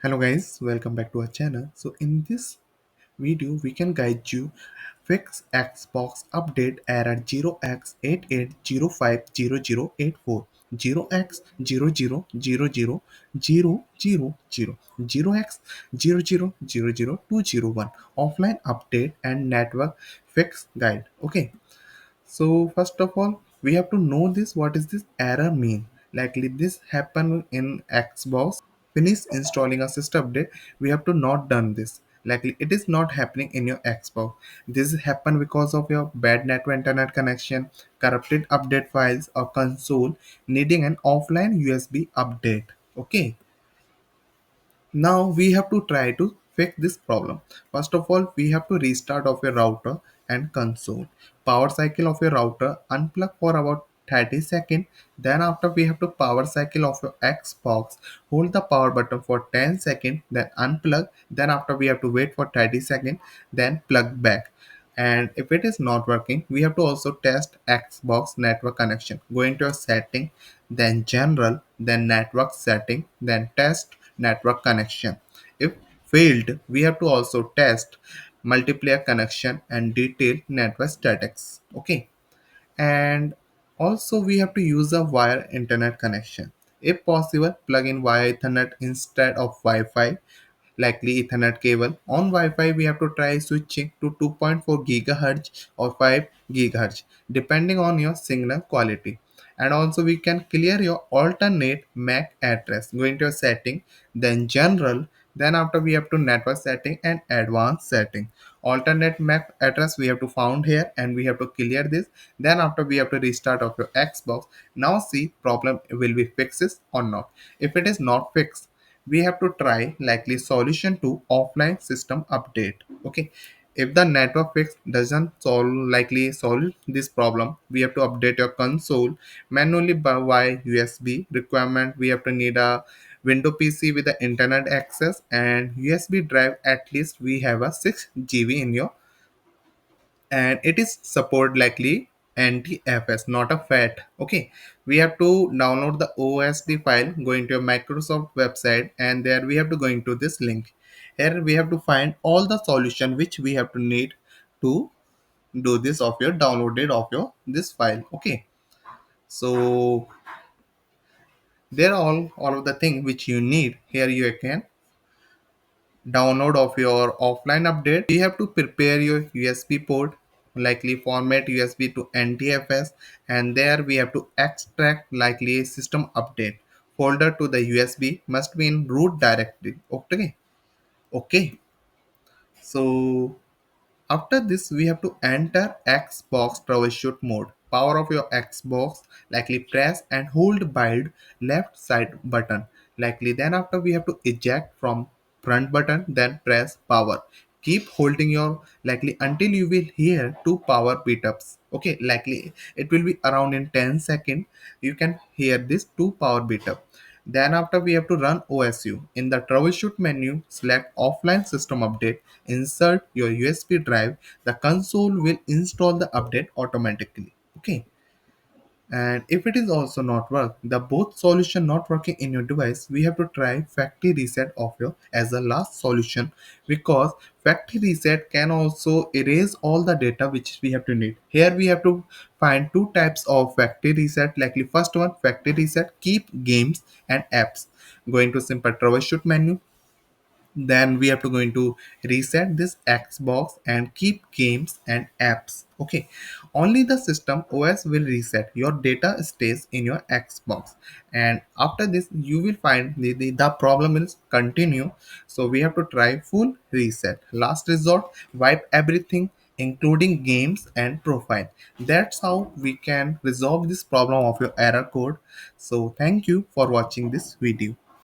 Hello guys, welcome back to our channel. So in this video we can guide you fix Xbox update error 0x88050084 0x000000 0x00000201 offline update and network fix guide. Okay, so first of all, we have to know this. What is this error mean? Likely this happen in Xbox. Finish installing a system update. We have to not done this. Likely it is not happening in your Xbox. This happen because of your bad network internet connection, corrupted update files, or console needing an offline USB update. Okay. Now we have to try to fix this problem. First of all, we have to restart of your router and console. Power cycle of your router, unplug for about 30 seconds. Then after we have to power cycle of your Xbox. Hold the power button for 10 seconds, then unplug. Then after we have to wait for 30 seconds, then plug back. And if it is not working, we have to also test Xbox network connection. Go into your setting, then general, then network setting, then test network connection. If failed, we have to also test multiplayer connection and detailed network statics. Okay, and also we have to use a wire internet connection. If possible, plug in via Ethernet instead of Wi-Fi, likely Ethernet cable. On Wi-Fi, we have to try switching to 2.4 GHz or 5 GHz depending on your signal quality. And also we can clear your alternate MAC address. Go into your setting, then general, then after we have to network setting and advanced setting. Alternate MAC address we have to found here and we have to clear this. Then after we have to restart of your Xbox. Now see problem will be fixes or not. If it is not fixed, we have to try likely solution to offline system update. Okay, if the network fix doesn't solve this problem, we have to update your console manually by via USB requirement. We have to need a window PC with the internet access and USB drive. At least we have a 6 GB in your, and it is support likely NTFS, not a FAT. Okay, we have to download the OSD file, go into your Microsoft website, and there we have to go into this link. Here we have to find all the solution which we have to need to do this of your downloaded of your this file. Okay, so there are all of the thing which you need. Here you can download of your offline update. We have to prepare your USB port, likely format USB to NTFS, and there we have to extract likely system update folder to the USB must be in root directory. Okay, so after this, we have to enter Xbox troubleshoot mode. Power of your Xbox, likely press and hold bind left side button. Likely then after we have to eject from front button, then press power. Keep holding your likely until you will hear two power beat ups. Okay, likely it will be around in 10 seconds. You can hear this two power beat up. Then after we have to run OSU. In the troubleshoot menu, select offline system update, insert your USB drive. The console will install the update automatically. Okay, and if it is also not work, the both solution not working in your device, we have to try factory reset of your as a last solution, because factory reset can also erase all the data which we have to need. Here we have to find two types of factory reset. Likely first one, factory reset keep games and apps. Going to simple troubleshoot menu, then we have to go into reset this Xbox and keep games and apps. Okay, only the system OS will reset, your data stays in your Xbox. And after this you will find the problem is continue, so we have to try full reset. Last resort, wipe everything including games and profile. That's how we can resolve this problem of your error code. So thank you for watching this video.